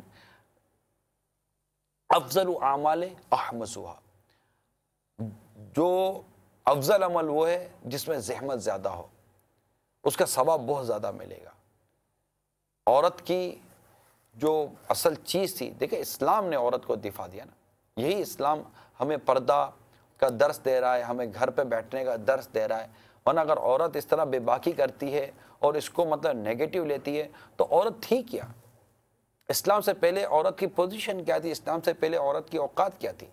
افضل اعمال احمسها، جو افضل عمل وہ ہے جس میں زحمت زیادہ ہو، اس کا ثواب بہت زیادہ ملے گا۔ عورت کی جو اصل چیز تھی، دیکھیں اسلام نے عورت کو دفاع دیا نا، یہی اسلام ہمیں پردہ کا درس دے رہا ہے، ہمیں گھر پہ بیٹھنے کا درس دے رہا ہے۔ ورنہ اگر عورت اس طرح بے باکی کرتی ہے اور اس کو مطلب نیگیٹو لیتی ہے تو عورت تھی کیا؟ اسلام سے پہلے عورت کی پوزیشن کیا تھی؟ اسلام سے پہلے عورت کی اوقات کیا تھی؟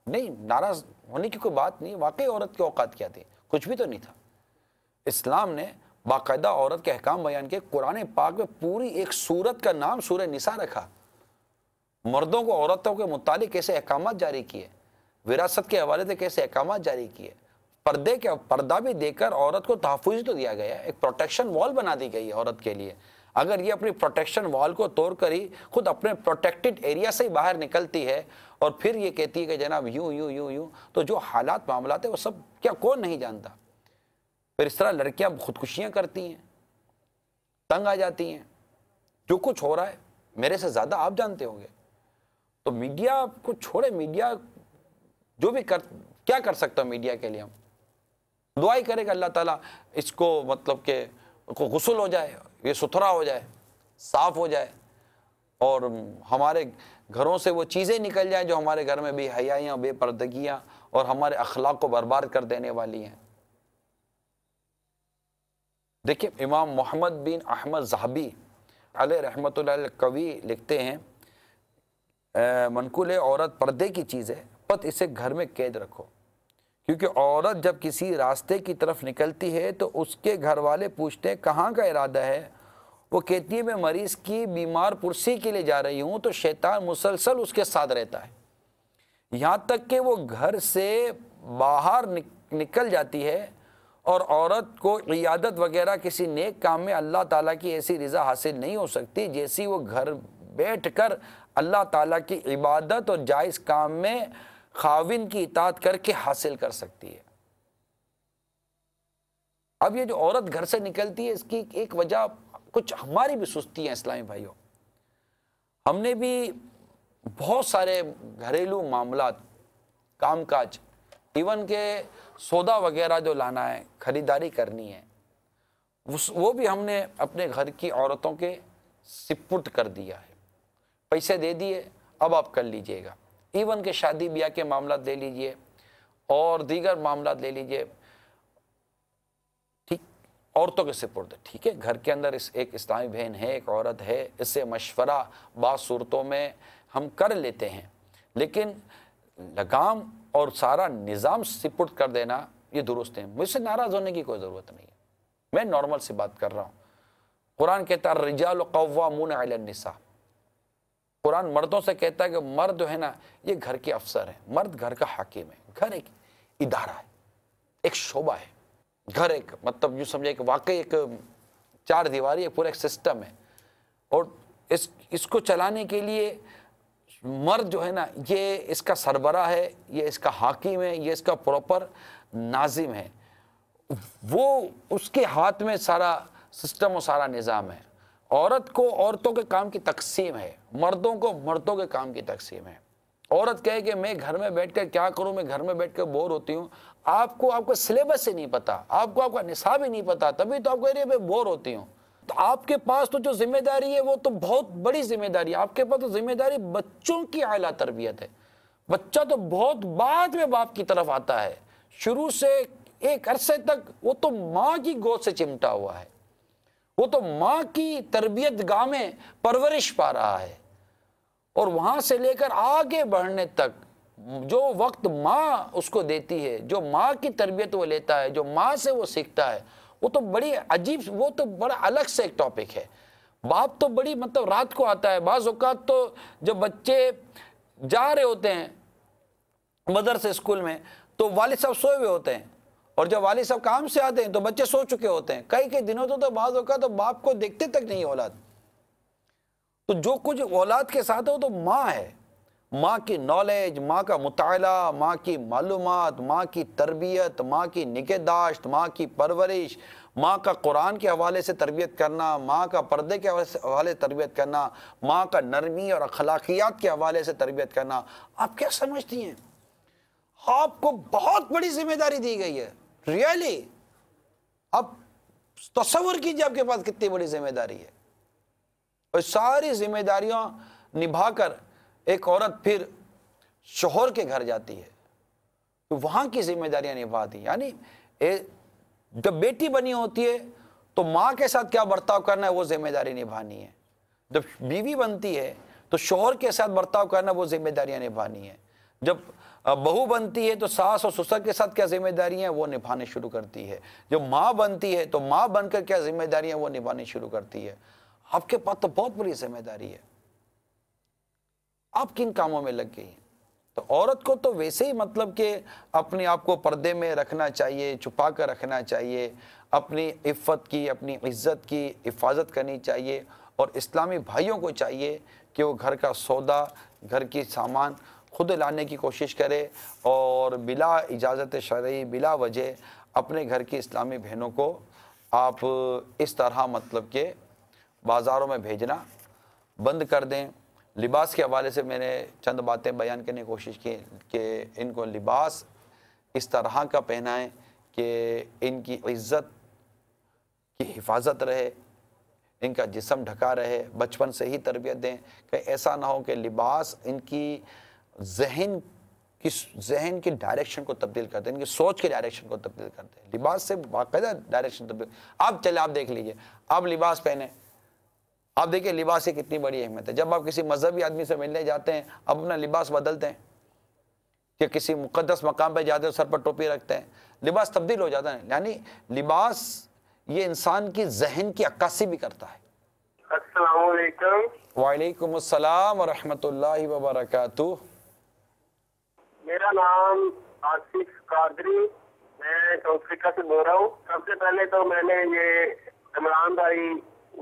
نہیں، ناراض ہونے کی کوئی بات نہیں، واقعی عورت کی اوقات کیا تھی؟ کچھ بھی تو نہیں تھا۔ اسلام نے باقاعدہ عورت کے احکام بیان کے، قرآن پاک میں پوری ایک سورت کا نام سورہ نساء رکھا، مردوں کو عورتوں کے متعلق کیسے احکامات جاری کیے، وراثت کے حوالے سے کیسے احکامات جاری کیے، پردہ بھی دے کر عورت کو تحفظ تو دیا گیا ہے، ایک پروٹیکشن وال بنا دی گئی ہے عورت کے لیے۔ اگر یہ اپنی پروٹیکشن وال کو توڑ کر ہی خود اپنے پروٹیکٹڈ ایریا سے ہی باہر نکلتی ہے اور پھر یہ کہتی ہے کہ جناب یوں یوں یوں یوں، تو جو حالات معاملات ہیں وہ سب کیا کون نہیں جانتا؟ پھر اس طرح لڑکیاں خودکشیاں کرتی ہیں، تنگ آ جاتی ہیں، جو کچھ ہو رہا ہے میرے سے زیادہ آپ جانتے ہوں گے۔ تو میڈیا کو چھوڑے، میڈیا جو بھی کیا کر سکتا ہے میڈیا کے لیے؟ ہم دعائی کرے کہ اللہ تعالیٰ اس کو مطلب کہ کو غسل ہو جائے، یہ ستھرا ہو جائے، صاف ہو جائے، اور ہمارے گھروں سے وہ چیزیں نکل جائیں جو ہمارے گھر میں بے حیائیاں، بے پردگیاں اور ہمارے اخلاق کو برباد کر دینے والی ہیں۔ دیکھیں امام محمد بن احمد ذہبی علیہ رحمۃ اللہ القوی لکھتے ہیں، منقول عورت پردے کی چیز ہے، پت اسے گھر میں قید رکھو، کیونکہ عورت جب کسی راستے کی طرف نکلتی ہے تو اس کے گھر والے پوچھتے ہیں کہاں کا ارادہ ہے، وہ کہتی ہے میں مریض کی بیمار پرسی کے لیے جا رہی ہوں، تو شیطان مسلسل اس کے ساتھ رہتا ہے، یہاں تک کہ وہ گھر سے باہر نکل جاتی ہے، اور عورت کو عیادت وغیرہ کسی نیک کام میں اللہ تعالیٰ کی ایسی رضا حاصل نہیں ہو سکتی جیسی وہ گھر بیٹھ کر اللہ تعالیٰ کی عبادت اور جائز کام میں خاوند کی اطاعت کر کے حاصل کر سکتی ہے۔ اب یہ جو عورت گھر سے نکلتی ہے، اس کی ایک وجہ کچھ ہماری بھی سستی ہے اسلامی بھائیوں۔ ہم نے بھی بہت سارے گھریلو معاملات، کام کاج، ایون کہ سودا وغیرہ جو لانا ہے، خریداری کرنی ہے، وہ بھی ہم نے اپنے گھر کی عورتوں کے سپرد کر دیا ہے، پیسے دے دیے، اب آپ کر لیجئے گا۔ ایون کہ شادی بیاہ کے معاملات لے لیجئے اور دیگر معاملات لے لیجئے، ٹھیک عورتوں کے سپرد، ٹھیک ہے، گھر کے اندر ایک اسلامی بہن ہے، ایک عورت ہے، اس سے مشورہ بعض صورتوں میں ہم کر لیتے ہیں، لیکن لگام اور سارا نظام سپرد کر دینا یہ درست ہے۔ مجھ سے ناراض ہونے کی کوئی ضرورت نہیں ہے، میں نارمل سی بات کر رہا ہوں۔ قرآن کہتا ہے الرجال قوامون علی النساء، قرآن مردوں سے کہتا ہے کہ مرد جو ہے نا یہ گھر کے افسر ہیں، مرد گھر کا حاکم ہے، گھر ایک ادارہ ہے، ایک شعبہ ہے، گھر ایک مطلب یوں سمجھے کہ واقعی ایک چار دیواری، ایک پورا ایک سسٹم ہے، اور اس کو چلانے کے لیے مرد جو ہے نا یہ اس کا سربراہ ہے، یہ اس کا حاکم ہے، یہ اس کا پراپر ناظم ہے، وہ اس کے ہاتھ میں سارا سسٹم اور سارا نظام ہے۔ عورت کو عورتوں کے کام کی تقسیم ہے، مردوں کو مردوں کے کام کی تقسیم ہے۔ عورت کہے کہ میں گھر میں بیٹھ کر کیا کروں، میں گھر میں بیٹھ کر بور ہوتی ہوں، آپ کو سلیبس ہی نہیں پتا، آپ کو نصاب ہی نہیں پتا، تبھی تو آپ کہہ رہے ہیں میں بور ہوتی ہوں۔ تو آپ کے پاس تو جو ذمہ داری ہے وہ تو بہت بڑی ذمہ داری ہے، آپ کے پاس تو ذمہ داری بچوں کی اعلیٰ تربیت ہے۔ بچہ تو بہت بعد میں باپ کی طرف آتا ہے، شروع سے ایک عرصے تک وہ تو ماں کی گود سے چمٹا ہوا ہے، وہ تو ماں کی تربیت گاہ میں پرورش پا رہا ہے، اور وہاں سے لے کر آگے بڑھنے تک جو وقت ماں اس کو دیتی ہے، جو ماں کی تربیت وہ لیتا ہے، جو ماں سے وہ سیکھتا ہے، وہ تو بڑی عجیب، وہ تو بڑا الگ سے ایک ٹاپک ہے۔ باپ تو بڑی مطلب رات کو آتا ہے، بعض اوقات تو جب بچے جا رہے ہوتے ہیں مدرسے اسکول میں تو والد صاحب سوئے ہوئے ہوتے ہیں، اور جب والد صاحب کام سے آتے ہیں تو بچے سو چکے ہوتے ہیں، کئی دنوں تو بعض اوقات تو باپ کو دیکھتے تک نہیں اولاد۔ تو جو کچھ اولاد کے ساتھ ہے وہ تو ماں ہے، ماں کی نالج، ماں کا مطالعہ، ماں کی معلومات، ماں کی تربیت، ماں کی نگہداشت، ماں کی پرورش، ماں کا قرآن کے حوالے سے تربیت کرنا، ماں کا پردے کے حوالے سے تربیت کرنا، ماں کا نرمی اور اخلاقیات کے حوالے سے تربیت کرنا۔ آپ کیا سمجھتی ہیں؟ آپ کو بہت بڑی ذمہ داری دی گئی ہے، ریئلی۔ آپ تصور کیجئے آپ کے پاس کتنی بڑی ذمہ داری ہے، اور ساری ذمہ داریاں نبھا کر ایک عورت پھر شوہر کے گھر جاتی ہے تو وہاں کی ذمہ داریاں نبھاتی، یعنی جب بیٹی بنی ہوتی ہے تو ماں کے ساتھ کیا برتاؤ کرنا ہے وہ ذمہ داری نبھانی ہے، جب بیوی بنتی ہے تو شوہر کے ساتھ برتاؤ کرنا وہ ذمہ داریاں نبھانی ہے، جب بہو بنتی ہے تو ساس اور سسر کے ساتھ کیا ذمہ داریاں ہیں وہ نبھانے شروع کرتی ہے، جب ماں بنتی ہے تو ماں بن کر کیا ذمہ داریاں وہ نبھانی شروع کرتی ہے۔ آپ کے پاس تو بہت بڑی ذمہ داری ہے، آپ کن کاموں میں لگ گئی ہیں؟ تو عورت کو تو ویسے ہی مطلب کہ اپنے آپ کو پردے میں رکھنا چاہیے، چھپا کر رکھنا چاہیے، اپنی عفت کی، اپنی عزت کی حفاظت کرنی چاہیے، اور اسلامی بھائیوں کو چاہیے کہ وہ گھر کا سودا، گھر کی سامان خود لانے کی کوشش کرے، اور بلا اجازت شرعی، بلا وجہ اپنے گھر کی اسلامی بہنوں کو آپ اس طرح مطلب کہ بازاروں میں بھیجنا بند کر دیں۔ لباس کے حوالے سے میں نے چند باتیں بیان کرنے کی کوشش کی کہ ان کو لباس اس طرح کا پہنائیں کہ ان کی عزت کی حفاظت رہے، ان کا جسم ڈھکا رہے، بچپن سے ہی تربیت دیں کہ ایسا نہ ہو کہ لباس ان کی ذہن کی ڈائریکشن کو تبدیل کر دیں، ان کی سوچ کے ڈائریکشن کو تبدیل کر دیں۔ لباس سے باقاعدہ ڈائریکشن تبدیل، آپ دیکھ لیجئے، آپ لباس پہنیں، آپ دیکھیں لباس کی کتنی بڑی اہمیت ہے۔ جب آپ کسی مذہبی آدمی سے ملنے جاتے ہیں آپ اپنا لباس بدلتے ہیں، کہ کسی مقدس مقام پہ جاتے ہیں سر پر ٹوپی رکھتے ہیں، لباس تبدیل ہو جاتا ہے، یعنی لباس یہ انسان کی ذہن کی عکاسی بھی کرتا ہے۔ السلام علیکم۔ وعلیکم السلام ورحمۃ اللہ وبرکاتہ۔ میرا نام آصف قادری، میں ساؤتھ افریقہ سے بول رہا ہوں۔ سب سے پہلے تو میں نے یہ عمران بھائی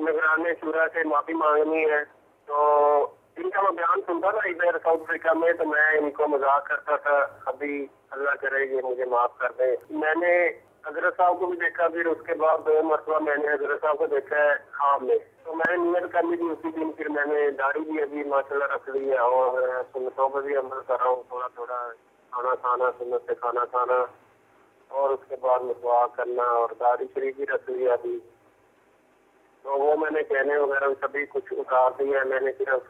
نگران شورا سے معافی مانگنی ہے۔ تو ان کا میں بیان سنتا تھا ادھر ساؤتھ افریقہ میں، تو میں ان کو مذاق کرتا تھا، ابھی اللہ کرے یہ مجھے معاف کر دیں۔ میں نے حضرت صاحب کو بھی دیکھا، پھر اس کے بعد 2 مرتبہ میں نے حضرت صاحب کو دیکھا ہے خواب میں، تو میں نے نیت کر لی تھی اسی دن، پھر میں نے داڑھی بھی ابھی ماشاءاللہ رکھ لی ہے، اور سنتوں پہ بھی عمل کر رہا ہوں، تھوڑا تھوڑا کھانا کھانا، سنت سے کھانا کھانا، اور اس کے بعد مسواک کرنا، اور داڑھی شریف بھی رکھ لی ہے ابھی۔ تو وہ میں نے کہنے وغیرہ سبھی کچھ اتار دیا ہے میں نے صرف۔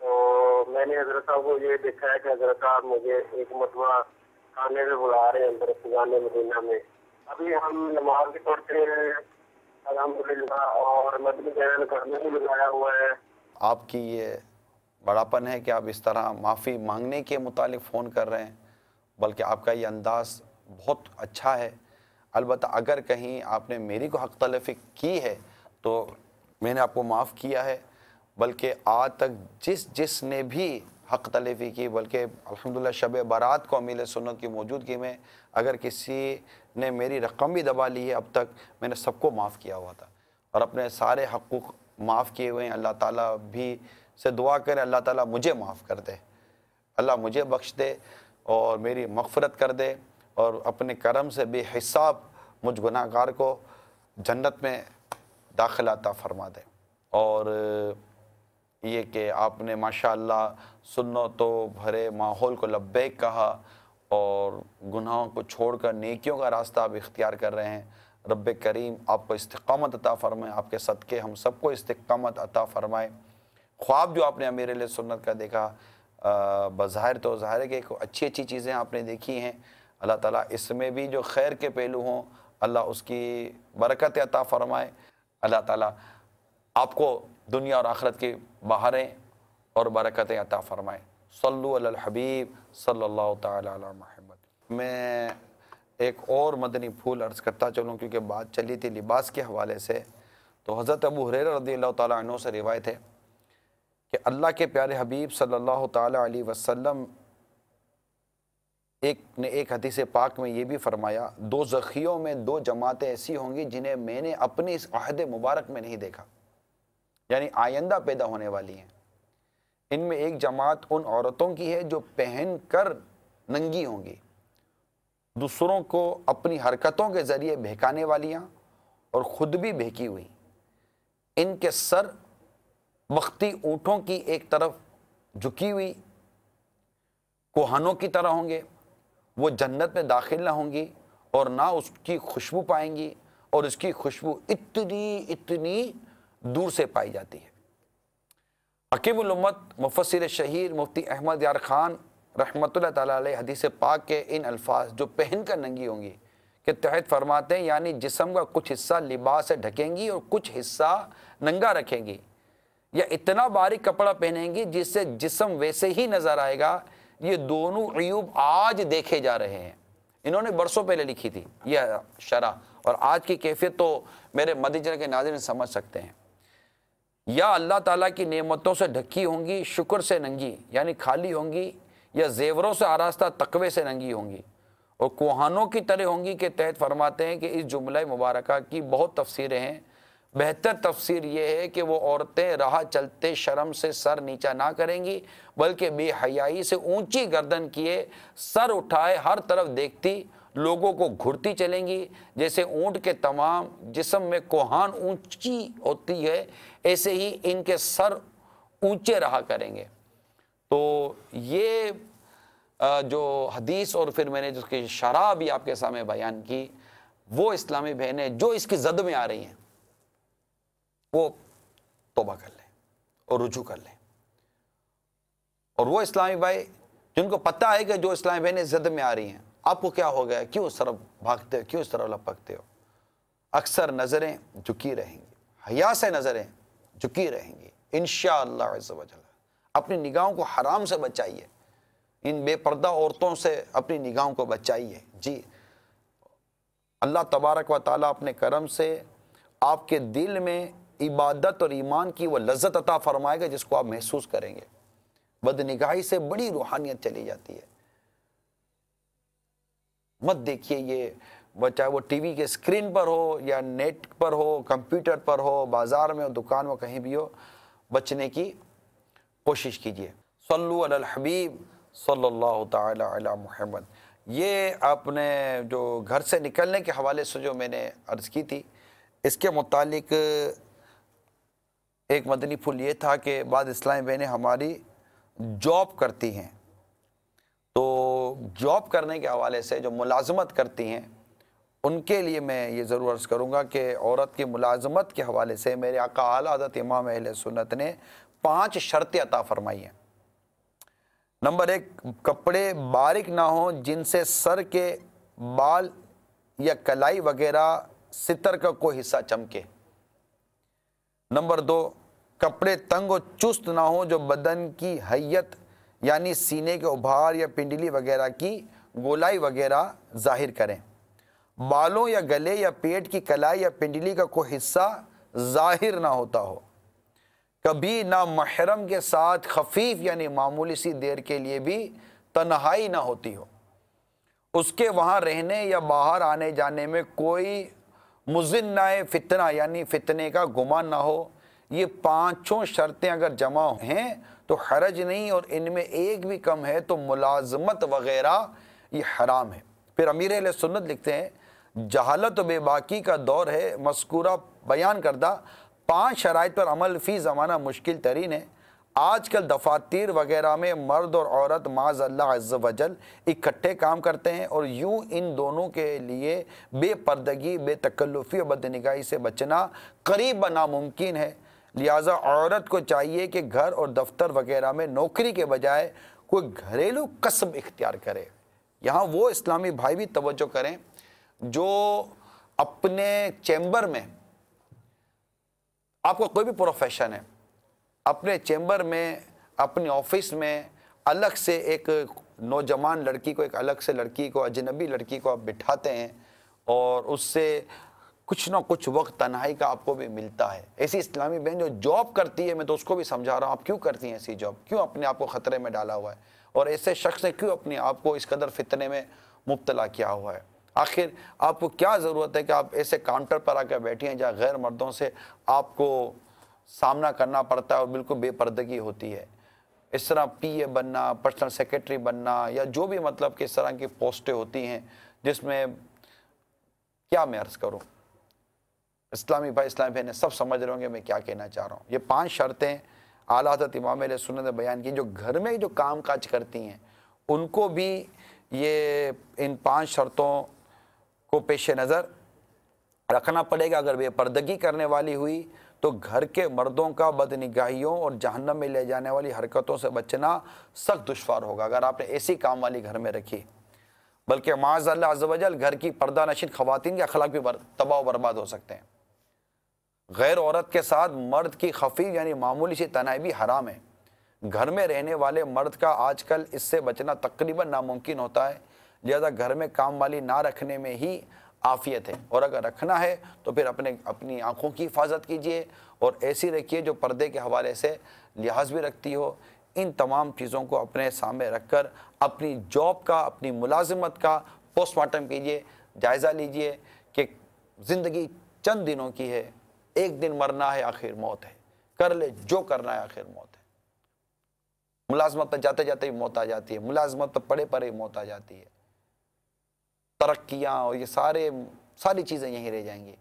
تو میں نے حضرت صاحب کو یہ دیکھا ہے کہ حضرت صاحب مجھے ایک مرتبہ کھانے میں بلا رہے ہیں اندر فضان مدینہ میں۔ ابھی ہم نماز بھی پڑھتے ہیں الحمدللہ، اور مدنی چینل کرنے بھی لگایا ہوا ہے۔ آپ کی یہ بڑاپن ہے کہ آپ اس طرح معافی مانگنے کے متعلق فون کر رہے ہیں، بلکہ آپ کا یہ انداز بہت اچھا ہے۔ البتہ اگر کہیں آپ نے میری کو حق تلفی کی ہے تو میں نے آپ کو معاف کیا ہے، بلکہ آج تک جس نے بھی حق تلفی کی، بلکہ الحمدللہ شب برات کو امیل سنت کی موجودگی میں اگر کسی نے میری رقم بھی دبا لی ہے اب تک، میں نے سب کو معاف کیا ہوا تھا، اور اپنے سارے حقوق معاف کیے ہوئے ہیں۔ اللہ تعالیٰ بھی سے دعا کرے اللہ تعالیٰ مجھے معاف کر دے، اللہ مجھے بخش دے اور میری مغفرت کر دے، اور اپنے کرم سے بے حساب مجھ گناہ گار کو جنت میں داخل عطا فرما دے۔ اور یہ کہ آپ نے ماشاءاللہ سنتوں بھرے ماحول کو لبیک کہا، اور گناہوں کو چھوڑ کر نیکیوں کا راستہ آپ اختیار کر رہے ہیں۔ رب کریم آپ کو استقامت عطا فرمائے، آپ کے صدقے ہم سب کو استقامت عطا فرمائے۔ خواب جو آپ نے امیر علیہ سنت کا دیکھا، بظاہر تو ظاہر ہے کہ اچھی چیزیں آپ نے دیکھی ہیں، اللہ تعالیٰ اس میں بھی جو خیر کے پہلو ہوں اللہ اس کی برکت عطا فرمائے۔ اللہ تعالیٰ آپ کو دنیا اور آخرت کی بہاریں اور برکتیں عطا فرمائے۔ صلو علی الحبیب صلی اللہ تعالی علی محمد۔ میں ایک اور مدنی پھول عرض کرتا چلوں، کیونکہ بات چلی تھی لباس کے حوالے سے، تو حضرت ابو ہریرہ رضی اللہ تعالیٰ عنہ سے روایت ہے کہ اللہ کے پیارے حبیب صلی اللہ تعالی علیہ وسلم ایک حدیث پاک میں یہ بھی فرمایا، دو زخیوں میں دو جماعتیں ایسی ہوں گی جنہیں میں نے اپنے اس عہد مبارک میں نہیں دیکھا، یعنی آئندہ پیدا ہونے والی ہیں۔ ان میں ایک جماعت ان عورتوں کی ہے جو پہن کر ننگی ہوں گی، دوسروں کو اپنی حرکتوں کے ذریعے بہکانے والیاں اور خود بھی بہکی ہوئی۔ ان کے سر بختی اونٹوں کی ایک طرف جھکی ہوئی کوہانوں کی طرح ہوں گے۔ وہ جنت میں داخل نہ ہوں گی اور نہ اس کی خوشبو پائیں گی، اور اس کی خوشبو اتنی دور سے پائی جاتی ہے۔ حکیم الامت مفسر شہیر مفتی احمد یار خان رحمۃ اللہ تعالیٰ علیہ حدیث پاک کے ان الفاظ جو پہن کر ننگی ہوں گی کے تحت فرماتے ہیں، یعنی جسم کا کچھ حصہ لباس سے ڈھکیں گی اور کچھ حصہ ننگا رکھیں گی، یا اتنا باریک کپڑا پہنیں گی جس سے جسم ویسے ہی نظر آئے گا۔ یہ دونوں عیوب آج دیکھے جا رہے ہیں۔ انہوں نے برسوں پہلے لکھی تھی یہ شرح، اور آج کی کیفیت تو میرے مدینہ کے ناظرین سمجھ سکتے ہیں۔ یا اللہ تعالیٰ کی نعمتوں سے ڈھکی ہوں گی، شکر سے ننگی یعنی خالی ہوں گی، یا زیوروں سے آراستہ تقوی سے ننگی ہوں گی، اور کوہانوں کی طرح ہوں گی کے تحت فرماتے ہیں کہ اس جملہ مبارکہ کی بہت تفسیریں ہیں۔ بہتر تفسیر یہ ہے کہ وہ عورتیں راہ چلتے شرم سے سر نیچا نہ کریں گی، بلکہ بے حیائی سے اونچی گردن کیے سر اٹھائے ہر طرف دیکھتی لوگوں کو گھرتی چلیں گی۔ جیسے اونٹ کے تمام جسم میں کوہان اونچی ہوتی ہے، ایسے ہی ان کے سر اونچے رہا کریں گے۔ تو یہ جو حدیث اور پھر میں نے جس کی شرح بھی آپ کے سامنے بیان کی، وہ اسلامی بہنیں جو اس کی زد میں آ رہی ہیں وہ توبہ کر لیں اور رجوع کر لیں، اور وہ اسلامی بھائی جن کو پتہ ہے کہ جو اسلامی بہنیں زد میں آ رہی ہیں، آپ کو کیا ہو گیا، کیوں اس طرف بھاگتے ہو، کیوں اس طرف لپکتے ہو، اکثر نظریں جھکی رہیں گی، حیا سے نظریں جھکی رہیں گی انشاءاللہ عز و جل۔ اپنی نگاہوں کو حرام سے بچائیے، ان بے پردہ عورتوں سے اپنی نگاہوں کو بچائیے۔ جی، اللہ تبارک و تعالیٰ اپنے کرم سے آپ کے دل میں عبادت اور ایمان کی وہ لذت عطا فرمائے گا جس کو آپ محسوس کریں گے۔ بد نگاہی سے بڑی روحانیت چلی جاتی ہے۔ مت دیکھیے یہ، چاہے وہ ٹی وی کے اسکرین پر ہو یا نیٹ پر ہو، کمپیوٹر پر ہو، بازار میں ہو، دکان میں کہیں بھی ہو، بچنے کی کوشش کیجیے۔ صلو علی الحبیب صلی اللہ تعالی علی محمد۔ یہ اپنے جو گھر سے نکلنے کے حوالے سے جو میں نے عرض کی تھی، اس کے متعلق ایک مدنی پھول یہ تھا کہ بعض اسلامی بہنیں ہماری جاب کرتی ہیں، تو جاب کرنے کے حوالے سے جو ملازمت کرتی ہیں ان کے لیے میں یہ ضرور عرض کروں گا کہ عورت کی ملازمت کے حوالے سے میرے آقا اعلیٰ حضرت امام اہل سنت نے 5 شرطیں عطا فرمائی ہیں۔ نمبر 1، کپڑے باریک نہ ہوں جن سے سر کے بال یا کلائی وغیرہ ستر کا کوئی حصہ چمکے۔ نمبر 2، کپڑے تنگ و چست نہ ہوں جو بدن کی حیت یعنی سینے کے ابھار یا پنڈلی وغیرہ کی گولائی وغیرہ ظاہر کریں۔ بالوں یا گلے یا پیٹ کی کلائی یا پنڈلی کا کوئی حصہ ظاہر نہ ہوتا ہو۔ کبھی نہ محرم کے ساتھ خفیف یعنی معمولی سی دیر کے لیے بھی تنہائی نہ ہوتی ہو۔ اس کے وہاں رہنے یا باہر آنے جانے میں کوئی مظنہ فتنہ یعنی فتنے کا گمان نہ ہو۔ یہ 5 شرطیں اگر جمع ہیں تو حرج نہیں، اور ان میں ایک بھی کم ہے تو ملازمت وغیرہ یہ حرام ہے۔ پھر امیر اہل سنت لکھتے ہیں، جہالت و بے باکی کا دور ہے، مذکورہ بیان کردہ 5 شرائط پر عمل فی زمانہ مشکل ترین ہے۔ آج کل دفاتر وغیرہ میں مرد اور عورت معاذ اللہ عز و جل اکٹھے کام کرتے ہیں، اور یوں ان دونوں کے لیے بے پردگی، بے تکلفی اور بدنگاہی سے بچنا قریب ناممکن ہے۔ لہٰذا عورت کو چاہیے کہ گھر اور دفتر وغیرہ میں نوکری کے بجائے کوئی گھریلو کسب اختیار کرے۔ یہاں وہ اسلامی بھائی بھی توجہ کریں جو اپنے چیمبر میں، آپ کو کوئی بھی پروفیشن ہے، اپنے چیمبر میں، اپنے آفس میں الگ سے ایک نوجوان لڑکی کو، ایک الگ سے لڑکی کو، اجنبی لڑکی کو آپ بٹھاتے ہیں، اور اس سے کچھ نہ کچھ وقت تنہائی کا آپ کو بھی ملتا ہے۔ ایسی اسلامی بہن جو جاب کرتی ہے، میں تو اس کو بھی سمجھا رہا ہوں، آپ کیوں کرتی ہیں ایسی جاب، کیوں اپنے آپ کو خطرے میں ڈالا ہوا ہے؟ اور ایسے شخص نے کیوں اپنے آپ کو اس قدر فتنے میں مبتلا کیا ہوا ہے؟ آخر آپ کو کیا ضرورت ہے کہ آپ ایسے کاؤنٹر پر آ کے بیٹھی ہیں جہاں غیر مردوں سے آپ کو سامنا کرنا پڑتا ہے اور بالکل بے پردگی ہوتی ہے؟ اس طرح پی اے بننا، پرسنل سیکرٹری بننا، یا جو بھی مطلب کہ اس طرح کی پوسٹیں ہوتی ہیں جس میں کیا میں عرض کروں، اسلامی بھائی اسلامی بہنیں سب سمجھ رہے ہوں گے میں کیا کہنا چاہ رہا ہوں۔ یہ 5 شرطیں اعلیٰ حضرت امام علیہ سنت نے بیان کی، جو گھر میں جو کام کاج کرتی ہیں ان کو بھی یہ ان 5 شرطوں کو پیش نظر رکھنا پڑے گا۔ اگر بے پردگی کرنے والی ہوئی تو گھر کے مردوں کا بدنگاہیوں اور جہنم میں لے جانے والی حرکتوں سے بچنا سخت دشوار ہوگا اگر آپ نے ایسی کام والی گھر میں رکھی۔ بلکہ معاذ اللہ عز و جل گھر کی پردہ نشین خواتین کے اخلاق بھی تباہ و برباد ہو سکتے ہیں۔ غیر عورت کے ساتھ مرد کی خفیف یعنی معمولی سی تنہائی بھی حرام ہے۔ گھر میں رہنے والے مرد کا آج کل اس سے بچنا تقریباً ناممکن ہوتا ہے، لہذا گھر میں کام والی نہ رکھنے میں ہی عافیت ہے، اور اگر رکھنا ہے تو پھر اپنی آنکھوں کی حفاظت کیجیے اور ایسی رکھیے جو پردے کے حوالے سے لحاظ بھی رکھتی ہو۔ ان تمام چیزوں کو اپنے سامنے رکھ کر اپنی جاب کا، اپنی ملازمت کا پوسٹ مارٹم کیجیے، جائزہ لیجیے کہ زندگی چند دنوں کی ہے، ایک دن مرنا ہے، آخر موت ہے، کر لے جو کرنا ہے، آخر موت ہے۔ ملازمت پر جاتے جاتے ہی موت آ جاتی ہے، ملازمت پر پڑے پڑے ہی موت آ جاتی ہے، ترقیاں اور یہ ساری چیزیں یہیں رہ جائیں گی،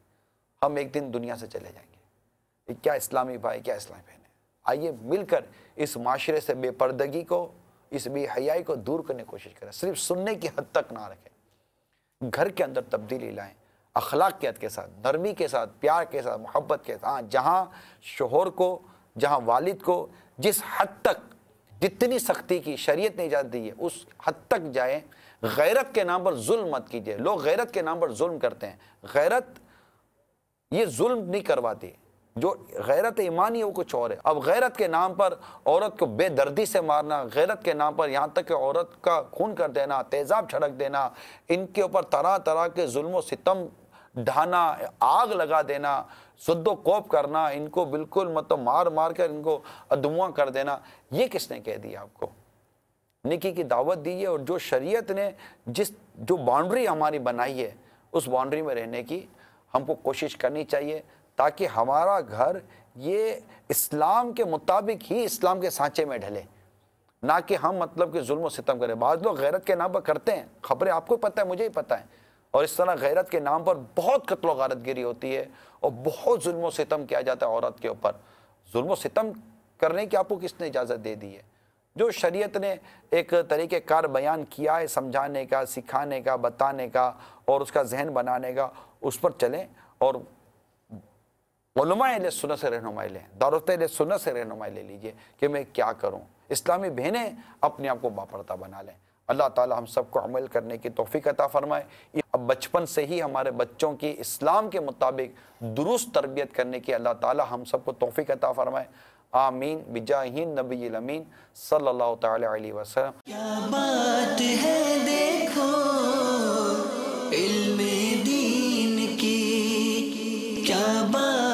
ہم ایک دن دنیا سے چلے جائیں گے۔ کیا اسلامی بھائی، کیا اسلامی بہنیں، آئیے مل کر اس معاشرے سے بے پردگی کو، اس بے حیائی کو دور کرنے کی کوشش کریں۔ صرف سننے کی حد تک نہ رکھیں، گھر کے اندر تبدیلی لائیں، اخلاقیات کے ساتھ، نرمی کے ساتھ، پیار کے ساتھ، محبت کے ساتھ۔ جہاں شوہر کو، جہاں والد کو جس حد تک، جتنی سختی کی شریعت نے اجازت دی ہے اس حد تک جائیں۔ غیرت کے نام پر ظلم مت کیجیے، لوگ غیرت کے نام پر ظلم کرتے ہیں۔ غیرت یہ ظلم نہیں کرواتی، جو غیرت ایمانی ہے وہ کچھ اور ہے۔ اب غیرت کے نام پر عورت کو بے دردی سے مارنا، غیرت کے نام پر یہاں تک کہ عورت کا خون کر دینا، تیزاب چھڑک دینا، ان کے اوپر طرح طرح کے ظلم و ستم ڈھانا، آگ لگا دینا، سد و کوپ کرنا، ان کو بالکل مطلب مار مار کر ان کو ادموا کر دینا، یہ کس نے کہہ دیا آپ کو؟ نیکی کی دعوت دی ہے، اور جو شریعت نے جو باؤنڈری ہماری بنائی ہے اس باؤنڈری میں رہنے کی ہم کو کوشش کرنی چاہیے، تاکہ ہمارا گھر یہ اسلام کے مطابق ہی اسلام کے سانچے میں ڈھلے، نہ کہ ہم مطلب کہ ظلم و ستم کریں۔ بعض لوگ غیرت کے نام پر کرتے ہیں، خبریں آپ کو پتہ ہے، مجھے ہی پتہ ہے، اور اس طرح غیرت کے نام پر بہت قتل و غارت گری ہوتی ہے اور بہت ظلم و ستم کیا جاتا ہے عورت کے اوپر۔ ظلم و ستم کرنے کی آپ کو کس نے اجازت دے دی ہے؟ جو شریعت نے ایک طریقہ کار بیان کیا ہے سمجھانے کا، سکھانے کا، بتانے کا اور اس کا ذہن بنانے کا، اس پر چلیں، اور علماء اہل سنت سے رہنمائی لیں، دارالفت اہل سنت سے رہنمائی لے لیجئے کہ میں کیا کروں۔ اسلامی بہنیں اپنے آپ کو باپردہ بنا لیں۔ اللہ تعالی ہم سب کو عمل کرنے کی توفیق عطا فرمائے۔ اب بچپن سے ہی ہمارے بچوں کی اسلام کے مطابق درست تربیت کرنے کی اللہ تعالی ہم سب کو توفیق عطا فرمائے۔ آمین بجاہ نبی الامین صلی اللہ تعالی علیہ وسلم۔ کیا بات ہے دیکھو علم دین کی، کیا بات